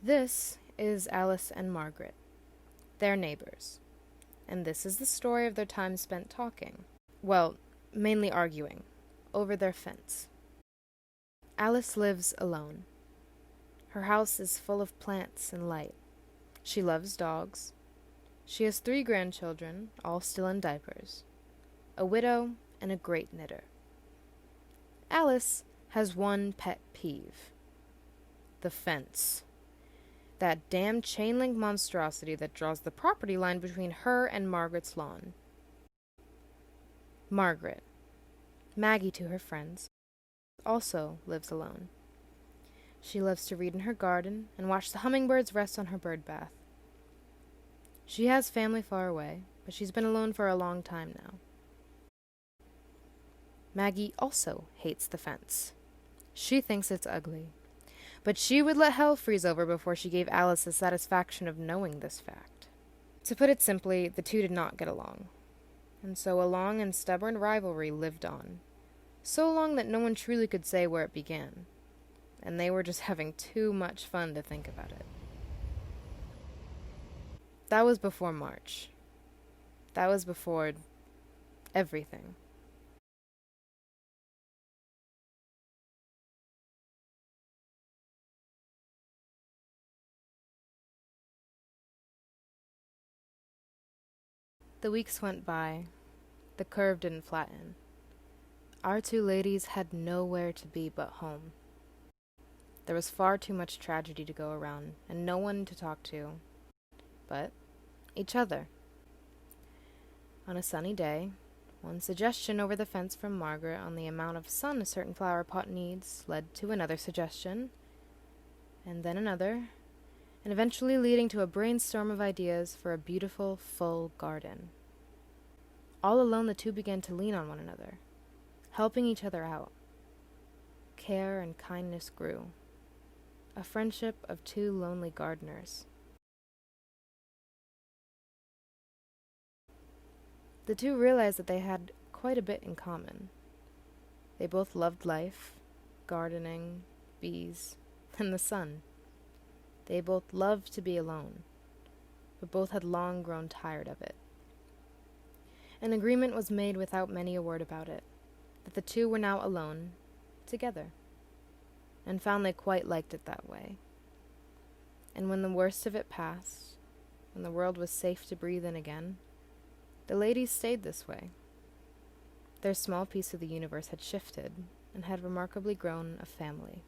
This is Alice and Margaret. They're neighbors. And this is the story of their time spent talking. Well, mainly arguing. Over their fence. Alice lives alone. Her house is full of plants and light. She loves dogs. She has 3 grandchildren, all still in diapers. A widow and a great knitter. Alice has one pet peeve. The fence. That damn chain-link monstrosity that draws the property line between her and Margaret's lawn. Margaret, Maggie to her friends, also lives alone. She loves to read in her garden and watch the hummingbirds rest on her bird bath. She has family far away, but she's been alone for a long time now. Maggie also hates the fence. She thinks it's ugly. But she would let hell freeze over before she gave Alice the satisfaction of knowing this fact. To put it simply, the two did not get along. And so a long and stubborn rivalry lived on. So long that no one truly could say where it began. And they were just having too much fun to think about it. That was before March. That was before everything. The weeks went by. The curve didn't flatten. Our 2 ladies had nowhere to be but home. There was far too much tragedy to go around, and no one to talk to, but each other. On a sunny day, one suggestion over the fence from Margaret on the amount of sun a certain flower pot needs led to another suggestion, and then another, and eventually leading to a brainstorm of ideas for a beautiful, full garden. All alone, the 2 began to lean on one another, helping each other out. Care and kindness grew. A friendship of 2 lonely gardeners. The 2 realized that they had quite a bit in common. They both loved life, gardening, bees, and the sun. They both loved to be alone, but both had long grown tired of it. An agreement was made without many a word about it, that the 2 were now alone, together, and found they quite liked it that way. And when the worst of it passed, when the world was safe to breathe in again, the ladies stayed this way. Their small piece of the universe had shifted and had remarkably grown a family.